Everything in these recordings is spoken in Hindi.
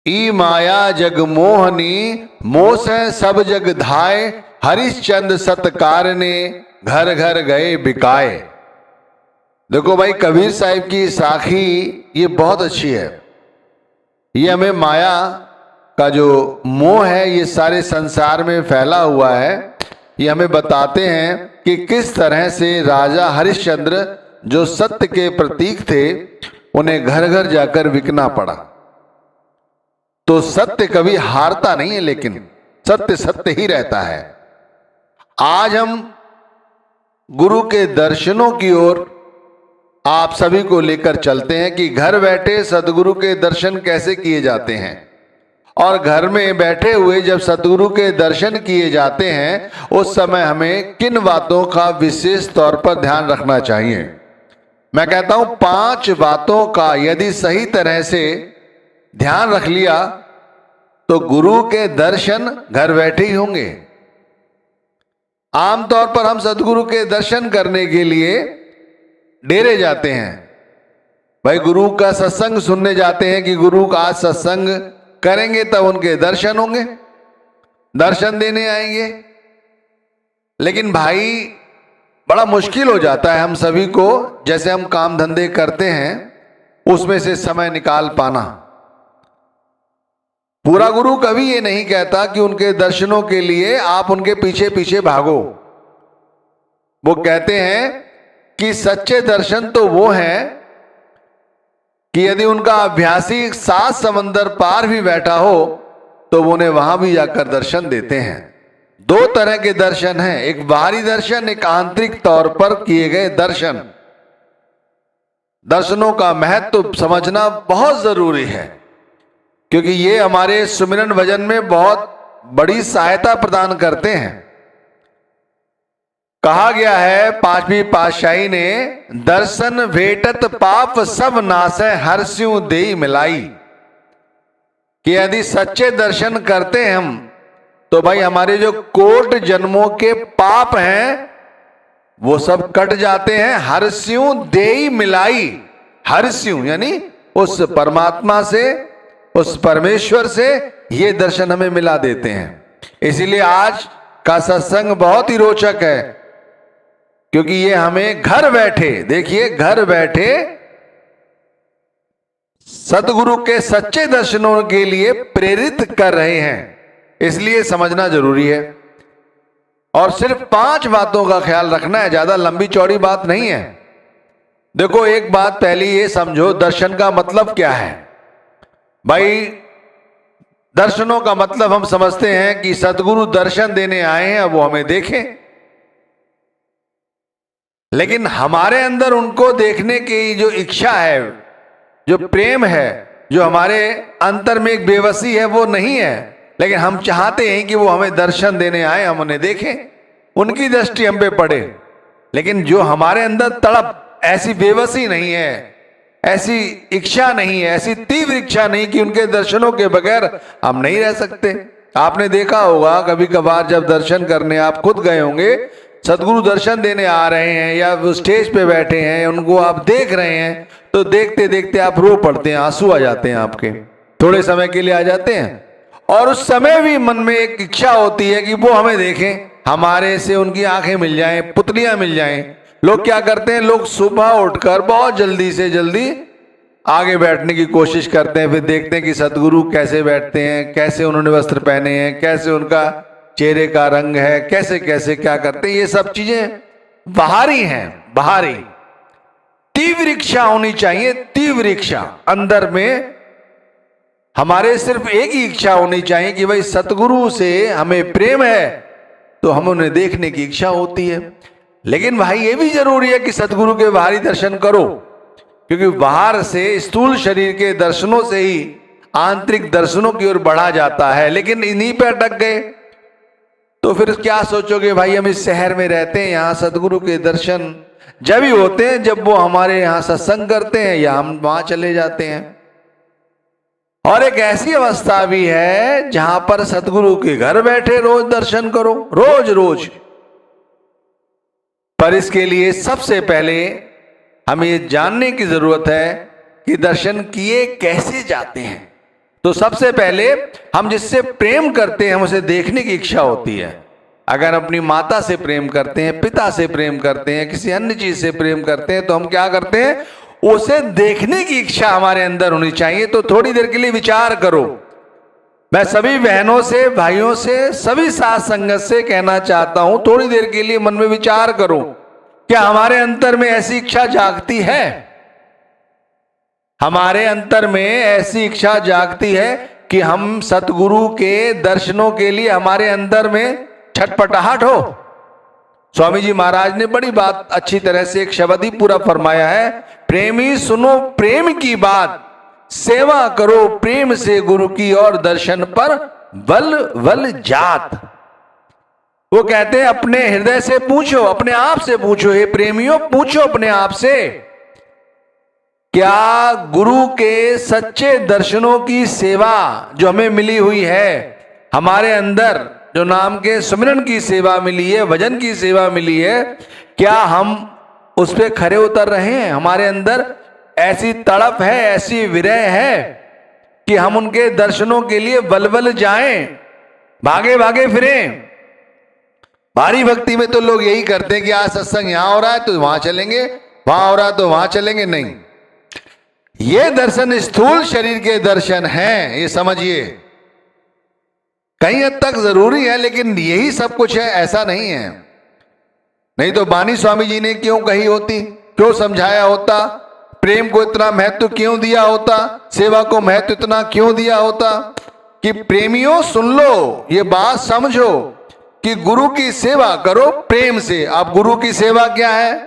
ई माया जग मोहनी, मोस है सब जग धाय, हरिश्चंद्र सत्कार ने, घर घर गए बिकाए। देखो भाई, कबीर साहिब की साखी ये बहुत अच्छी है। ये हमें माया का जो मोह है ये सारे संसार में फैला हुआ है, ये हमें बताते हैं कि किस तरह से राजा हरिश्चंद्र जो सत्य के प्रतीक थे उन्हें घर घर जाकर बिकना पड़ा। तो सत्य कभी हारता नहीं है, लेकिन सत्य सत्य ही रहता है। आज हम गुरु के दर्शनों की ओर आप सभी को लेकर चलते हैं कि घर बैठे सदगुरु के दर्शन कैसे किए जाते हैं, और घर में बैठे हुए जब सदगुरु के दर्शन किए जाते हैं उस समय हमें किन बातों का विशेष तौर पर ध्यान रखना चाहिए। मैं कहता हूं 5 बातों का यदि सही तरह से ध्यान रख लिया तो गुरु के दर्शन घर बैठे ही होंगे। आमतौर पर हम सदगुरु के दर्शन करने के लिए डेरे जाते हैं, भाई गुरु का सत्संग सुनने जाते हैं कि गुरु का आज सत्संग करेंगे तब उनके दर्शन होंगे, दर्शन देने आएंगे। लेकिन भाई बड़ा मुश्किल हो जाता है हम सभी को, जैसे हम काम धंधे करते हैं उसमें से समय निकाल पाना। पूरा गुरु कभी ये नहीं कहता कि उनके दर्शनों के लिए आप उनके पीछे पीछे भागो। वो कहते हैं कि सच्चे दर्शन तो वो हैं कि यदि उनका अभ्यासी 7 समंदर पार भी बैठा हो तो वो उन्हें वहां भी जाकर दर्शन देते हैं। 2 तरह के दर्शन हैं, एक बाहरी दर्शन, एक आंतरिक तौर पर किए गए दर्शन। दर्शनों का महत्व समझना बहुत जरूरी है, क्योंकि ये हमारे सुमिरन भजन में बहुत बड़ी सहायता प्रदान करते हैं। कहा गया है 5वीं पातशाही ने, दर्शन भेटत पाप सब नासै, हर्ष्यों देई मिलाई। कि यदि सच्चे दर्शन करते हैं हम तो भाई हमारे जो कोट जन्मों के पाप हैं वो सब कट जाते हैं। हर्ष्यों देई मिलाई, हर्ष्यों यानी उस परमात्मा से, उस परमेश्वर से ये दर्शन हमें मिला देते हैं। इसीलिए आज का सत्संग बहुत ही रोचक है, क्योंकि ये हमें घर बैठे, देखिए घर बैठे सदगुरु के सच्चे दर्शनों के लिए प्रेरित कर रहे हैं, इसलिए समझना जरूरी है। और सिर्फ 5 बातों का ख्याल रखना है, ज्यादा लंबी चौड़ी बात नहीं है। देखो एक बात पहले ये समझो, दर्शन का मतलब क्या है। भाई दर्शनों का मतलब हम समझते हैं कि सदगुरु दर्शन देने आए हैं, अब वो हमें देखें। लेकिन हमारे अंदर उनको देखने की जो इच्छा है, जो प्रेम है, जो हमारे अंतर में एक बेबसी है, वो नहीं है। लेकिन हम चाहते हैं कि वो हमें दर्शन देने आए, हम उन्हें देखें, उनकी दृष्टि हम पे पड़े। लेकिन जो हमारे अंदर तड़प, ऐसी बेबसी नहीं है, ऐसी इच्छा नहीं है, ऐसी तीव्र इच्छा नहीं कि उनके दर्शनों के बगैर हम नहीं रह सकते। आपने देखा होगा कभी कभार जब दर्शन करने आप खुद गए होंगे, सदगुरु दर्शन देने आ रहे हैं या वो स्टेज पे बैठे हैं, उनको आप देख रहे हैं, तो देखते देखते आप रो पड़ते हैं, आंसू आ जाते हैं आपके, थोड़े समय के लिए आ जाते हैं। और उस समय भी मन में एक इच्छा होती है कि वो हमें देखें, हमारे से उनकी आंखें मिल जाएं, पुतलियां मिल जाएं। लोग क्या करते हैं, लोग सुबह उठकर बहुत जल्दी से जल्दी आगे बैठने की कोशिश करते हैं, फिर देखते हैं कि सदगुरु कैसे बैठते हैं, कैसे उन्होंने वस्त्र पहने हैं, कैसे उनका चेहरे का रंग है, कैसे कैसे क्या करते हैं। ये सब चीजें बाहरी हैं, बाहरी। तीव्र इच्छा होनी चाहिए, तीव्र इच्छा अंदर में हमारे सिर्फ एक ही इच्छा होनी चाहिए कि भाई सतगुरु से हमें प्रेम है तो हम उन्हें देखने की इच्छा होती है। लेकिन भाई ये भी जरूरी है कि सतगुरु के बाहरी दर्शन करो, क्योंकि बाहर से स्थूल शरीर के दर्शनों से ही आंतरिक दर्शनों की ओर बढ़ा जाता है। लेकिन इन्हीं पे अटक गए तो फिर क्या सोचोगे, भाई हम इस शहर में रहते हैं, यहाँ सतगुरु के दर्शन जब ही होते हैं जब वो हमारे यहाँ सत्संग करते हैं या हम वहां चले जाते हैं। और एक ऐसी अवस्था भी है जहां पर सतगुरु के घर बैठे रोज दर्शन करो, रोज रोज। पर इसके लिए सबसे पहले हमें ये जानने की जरूरत है कि दर्शन किए कैसे जाते हैं। तो तो सबसे पहले हम जिससे प्रेम करते हैं हम उसे देखने की इच्छा होती है। अगर अपनी माता से प्रेम करते हैं, पिता से प्रेम करते हैं, किसी अन्य चीज से प्रेम करते हैं, तो हम क्या करते हैं, उसे देखने की इच्छा हमारे अंदर होनी चाहिए। तो थोड़ी देर के लिए विचार करो। मैं सभी बहनों से, भाइयों से, सभी साथ संगत से कहना चाहता हूं, थोड़ी देर के लिए मन में विचार करो, क्या हमारे अंतर में ऐसी इच्छा जागती है? हमारे अंतर में ऐसी इच्छा जागती है कि हम सतगुरु के दर्शनों के लिए हमारे अंदर में छटपटाहट हो? स्वामी जी महाराज ने बड़ी बात अच्छी तरह से एक शब्द ही पूरा फरमाया है, प्रेमी सुनो प्रेम की बात, सेवा करो प्रेम से गुरु की, और दर्शन पर बल बल जात। वो कहते हैं अपने हृदय से पूछो, अपने आप से पूछो, हे प्रेमियों पूछो अपने आप से, क्या गुरु के सच्चे दर्शनों की सेवा जो हमें मिली हुई है, हमारे अंदर जो नाम के सुमिरन की सेवा मिली है, भजन की सेवा मिली है, क्या हम उस पे खरे उतर रहे हैं? हमारे अंदर ऐसी तड़प है, ऐसी विरह है कि हम उनके दर्शनों के लिए बलबल जाएं, भागे भागे फिरें। भारी भक्ति में तो लोग यही करते हैं कि आज सत्संग यहां हो रहा है तो वहां चलेंगे, वहां हो रहा है तो वहां चलेंगे। नहीं, ये दर्शन स्थूल शरीर के दर्शन हैं, ये समझिए। कहीं हद तक जरूरी है, लेकिन यही सब कुछ है ऐसा नहीं है। नहीं तो बानी स्वामी जी ने क्यों कही होती, क्यों समझाया होता, प्रेम को इतना महत्व क्यों दिया होता, सेवा को महत्व इतना क्यों दिया होता कि प्रेमियों सुन लो, ये बात समझो कि गुरु की सेवा करो प्रेम से। अब गुरु की सेवा क्या है?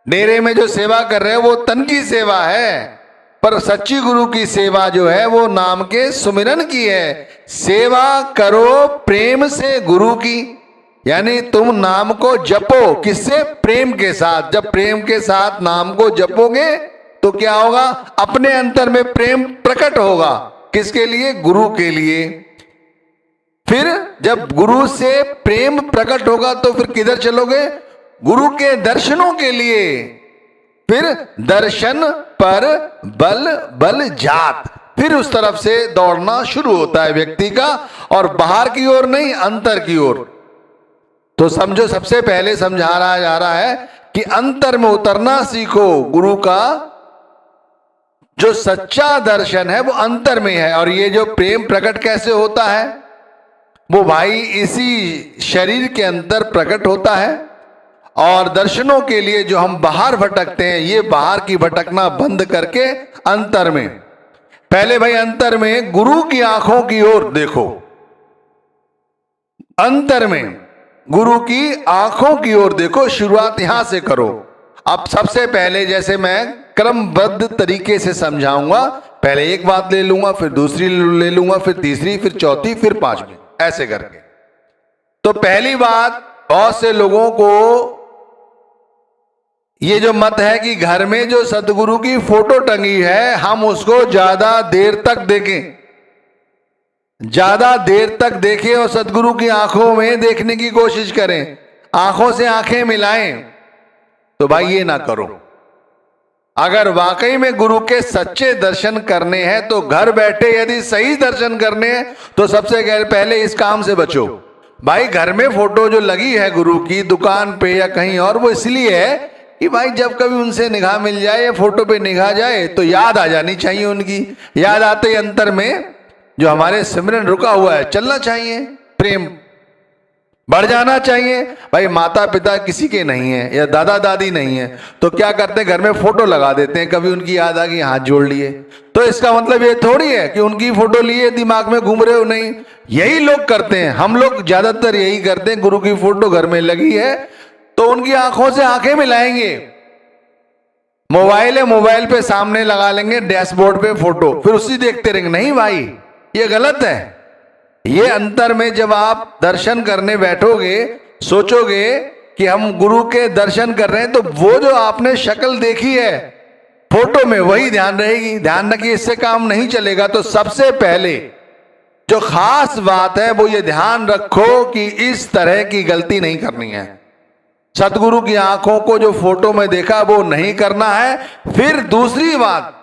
डेरे में जो सेवा कर रहे हैं वो तन की सेवा है, पर सच्ची गुरु की सेवा जो है वो नाम के सुमिरन की है। सेवा करो प्रेम से गुरु की, यानी तुम नाम को जपो, किससे? प्रेम के साथ। जब प्रेम के साथ नाम को जपोगे तो क्या होगा? अपने अंतर में प्रेम प्रकट होगा। किसके लिए? गुरु के लिए। फिर जब गुरु से प्रेम प्रकट होगा तो फिर किधर चलोगे? गुरु के दर्शनों के लिए। फिर दर्शन पर बल बल जात, फिर उस तरफ से दौड़ना शुरू होता है व्यक्ति का, और बाहर की ओर नहीं, अंतर की ओर। तो समझो, सबसे पहले समझा रहा जा रहा है कि अंतर में उतरना सीखो। गुरु का जो सच्चा दर्शन है वो अंतर में है, और ये जो प्रेम प्रकट कैसे होता है, वो भाई इसी शरीर के अंदर प्रकट होता है। और दर्शनों के लिए जो हम बाहर भटकते हैं, ये बाहर की भटकना बंद करके अंतर में, पहले भाई अंतर में गुरु की आंखों की ओर देखो। अंतर में गुरु की आंखों की ओर देखो, शुरुआत यहां से करो। अब सबसे पहले जैसे मैं क्रमबद्ध तरीके से समझाऊंगा, पहले एक बात ले लूंगा, फिर दूसरी ले लूंगा, फिर तीसरी, फिर चौथी, फिर पांचवी, ऐसे करके। तो पहली बात, बहुत से लोगों को ये जो मत है कि घर में जो सतगुरु की फोटो टंगी है हम उसको ज्यादा देर तक देखें, ज्यादा देर तक देखें और सतगुरु की आंखों में देखने की कोशिश करें, आंखों से आंखें मिलाएं, तो भाई ये ना करो। अगर वाकई में गुरु के सच्चे दर्शन करने हैं तो घर बैठे यदि सही दर्शन करने हैं तो सबसे पहले इस काम से बचो। भाई घर में फोटो जो लगी है गुरु की, दुकान पे या कहीं और, वो इसलिए है कि भाई जब कभी उनसे निगाह मिल जाए या फोटो पे निगाह जाए तो याद आ जानी चाहिए उनकी। याद आते ही अंतर में जो हमारे सिमरन रुका हुआ है चलना चाहिए, प्रेम बढ़ जाना चाहिए। भाई माता पिता किसी के नहीं है या दादा दादी नहीं है तो क्या करते हैं, घर में फोटो लगा देते हैं, कभी उनकी याद आ गई हाथ जोड़ लिए। तो इसका मतलब ये थोड़ी है कि उनकी फोटो लिए दिमाग में घूम रहे हो, नहीं। यही लोग करते हैं, हम लोग ज्यादातर यही करते हैं। गुरु की फोटो घर में लगी है तो उनकी आंखों से आंखें मिलाएंगे। मोबाइल है, मोबाइल पे सामने लगा लेंगे डैशबोर्ड पे फोटो, फिर उसी देखते रहेंगे। नहीं भाई, ये गलत है। ये अंतर में जब आप दर्शन करने बैठोगे, सोचोगे कि हम गुरु के दर्शन कर रहे हैं, तो वो जो आपने शक्ल देखी है फोटो में वही ध्यान रहेगी। ध्यान रखिए, इससे काम नहीं चलेगा। तो सबसे पहले जो खास बात है वो ये ध्यान रखो कि इस तरह की गलती नहीं करनी है। सतगुरु की आंखों को जो फोटो में देखा वो नहीं करना है। फिर दूसरी बात,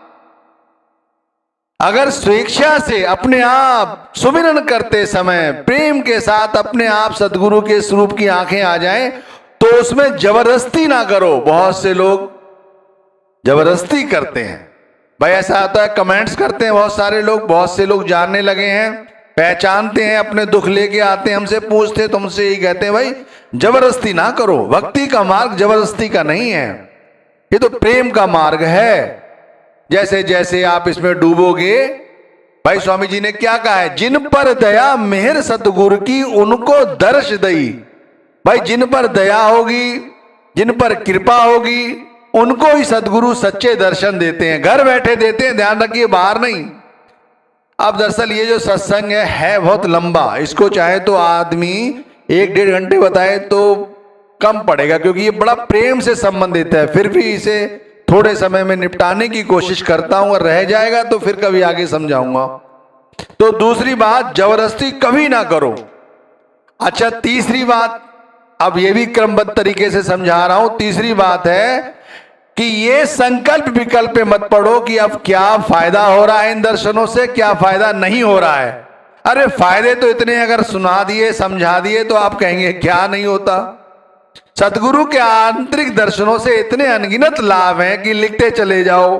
अगर स्वेच्छा से अपने आप सुमिरन करते समय प्रेम के साथ अपने आप सदगुरु के स्वरूप की आंखें आ जाएं, तो उसमें जबरदस्ती ना करो। बहुत से लोग जबरदस्ती करते हैं। भाई ऐसा आता है, कमेंट्स करते हैं बहुत सारे लोग, बहुत से लोग जानने लगे हैं, पहचानते हैं, अपने दुख लेके आते हैं, हमसे पूछते, तुमसे यही कहते हैं भाई जबरदस्ती ना करो। भक्ति का मार्ग जबरदस्ती का नहीं है, ये तो प्रेम का मार्ग है। जैसे जैसे आप इसमें डूबोगे, भाई स्वामी जी ने क्या कहा है, जिन पर दया मेहर सतगुरु की उनको दर्श दई। भाई जिन पर दया होगी, जिन पर कृपा होगी, उनको ही सदगुरु सच्चे दर्शन देते हैं, घर बैठे देते हैं, ध्यान रखिए, बाहर नहीं। अब दरअसल ये जो सत्संग है बहुत लंबा, इसको चाहे तो आदमी 1-1.5 घंटे बताए तो कम पड़ेगा, क्योंकि ये बड़ा प्रेम से संबंधित है। फिर भी इसे थोड़े समय में निपटाने की कोशिश करता हूं, और रह जाएगा तो फिर कभी आगे समझाऊंगा। तो दूसरी बात, जबरदस्ती कभी ना करो। अच्छा, तीसरी बात, अब ये भी क्रमबद्ध तरीके से समझा रहा हूं। तीसरी बात है कि ये संकल्प विकल्प पे मत पड़ो कि अब क्या फायदा हो रहा है इन दर्शनों से, क्या फायदा नहीं हो रहा है। अरे फायदे तो इतने, अगर सुना दिए समझा दिए तो आप कहेंगे क्या नहीं होता। सतगुरु के आंतरिक दर्शनों से इतने अनगिनत लाभ हैं कि लिखते चले जाओ।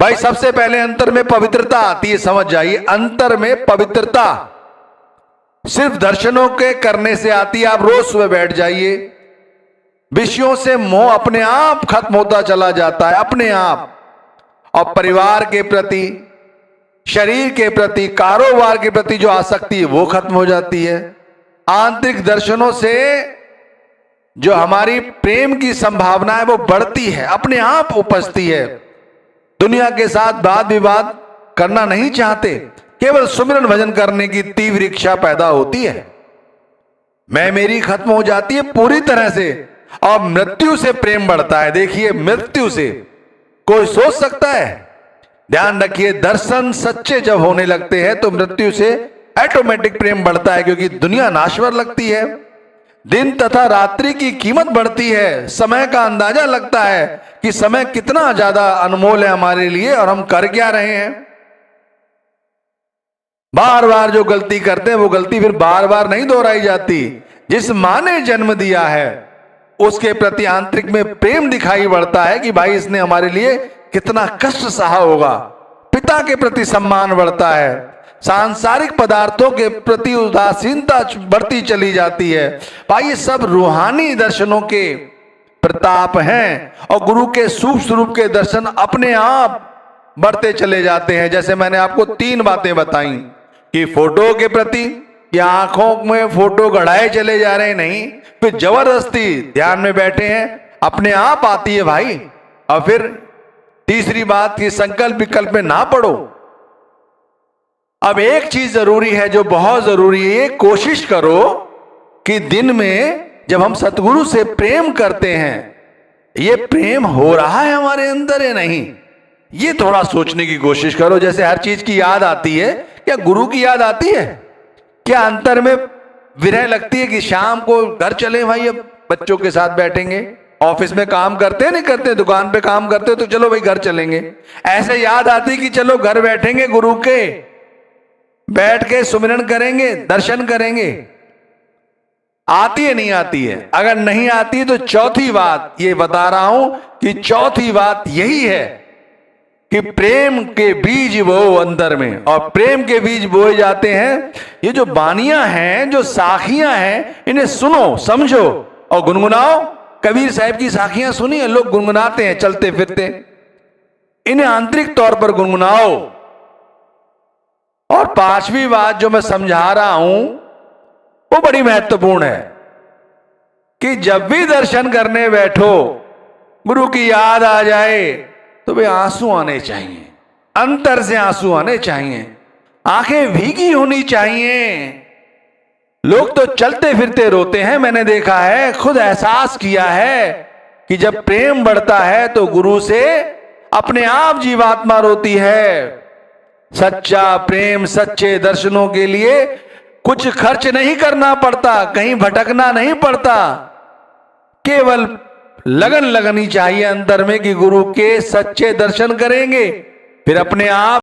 भाई सबसे पहले अंतर में पवित्रता आती है, समझ जाइए। अंतर में पवित्रता सिर्फ दर्शनों के करने से आती है। आप रोज सुबह बैठ जाइए, विषयों से मोह अपने आप खत्म होता चला जाता है, अपने आप। और परिवार के प्रति, शरीर के प्रति, कारोबार के प्रति जो आसक्ति है वो खत्म हो जाती है। आंतरिक दर्शनों से जो हमारी प्रेम की संभावना है वो बढ़ती है, अपने आप उपजती है। दुनिया के साथ वाद विवाद करना नहीं चाहते, केवल सुमिरन भजन करने की तीव्र इच्छा पैदा होती है। मैं मेरी खत्म हो जाती है पूरी तरह से, और मृत्यु से प्रेम बढ़ता है। देखिए, मृत्यु से कोई सोच सकता है? ध्यान रखिए, दर्शन सच्चे जब होने लगते हैं तो मृत्यु से ऑटोमेटिक प्रेम बढ़ता है, क्योंकि दुनिया नाश्वर लगती है। दिन तथा रात्रि की कीमत बढ़ती है, समय का अंदाजा लगता है कि समय कितना ज्यादा अनमोल है हमारे लिए, और हम कर क्या रहे हैं। बार बार जो गलती करते हैं वो गलती फिर बार बार नहीं दोहराई जाती। जिस मां ने जन्म दिया है उसके प्रति आंतरिक में प्रेम दिखाई पड़ता है कि भाई इसने हमारे लिए कितना कष्ट सहा होगा। पिता के प्रति सम्मान बढ़ता है, सांसारिक पदार्थों के प्रति उदासीनता बढ़ती चली जाती है। भाई ये सब रूहानी दर्शनों के प्रताप हैं, और गुरु के सूक्ष्म स्वरूप के दर्शन अपने आप बढ़ते चले जाते हैं। जैसे मैंने आपको 3 बातें बताई कि फोटो के प्रति, कि आंखों में फोटो गढ़ाए चले जा रहे हैं, नहीं, फिर जबरदस्ती ध्यान में बैठे हैं, अपने आप आती है भाई। और फिर तीसरी बात कि संकल्प विकल्प में ना पड़ो। अब एक चीज जरूरी है जो बहुत जरूरी है, कोशिश करो कि दिन में जब हम सतगुरु से प्रेम करते हैं, ये प्रेम हो रहा है हमारे अंदर या नहीं, ये थोड़ा सोचने की कोशिश करो। जैसे हर चीज की याद आती है, क्या गुरु की याद आती है? क्या अंतर में विरह लगती है कि शाम को घर चले भाई, अब बच्चों के साथ बैठेंगे, ऑफिस में काम करते नहीं करते, दुकान पे काम करते तो चलो भाई घर चलेंगे। ऐसे याद आती कि चलो घर बैठेंगे, गुरु के बैठ के सुमिरन करेंगे, दर्शन करेंगे। आती है नहीं आती है? अगर नहीं आती तो चौथी बात ये बता रहा हूं कि चौथी बात यही है कि प्रेम के बीज बो अंदर में, और प्रेम के बीज बोए जाते हैं। ये जो बानियां हैं, जो साखियां हैं, इन्हें सुनो, समझो और गुनगुनाओ। कबीर साहब की साखियां सुनी है, लोग गुनगुनाते हैं चलते फिरते, इन्हें आंतरिक तौर पर गुनगुनाओ। और 5वीं बात जो मैं समझा रहा हूं वो बड़ी महत्वपूर्ण है कि जब भी दर्शन करने बैठो, गुरु की याद आ जाए तो वे आंसू आने चाहिए, अंतर से आंसू आने चाहिए, आंखें भीगी होनी चाहिए। लोग तो चलते फिरते रोते हैं, मैंने देखा है, खुद एहसास किया है कि जब प्रेम बढ़ता है तो गुरु से अपने आप जीवात्मा रोती है। सच्चा प्रेम, सच्चे दर्शनों के लिए कुछ खर्च नहीं करना पड़ता, कहीं भटकना नहीं पड़ता, केवल लगन लगनी चाहिए अंतर में कि गुरु के सच्चे दर्शन करेंगे, फिर अपने आप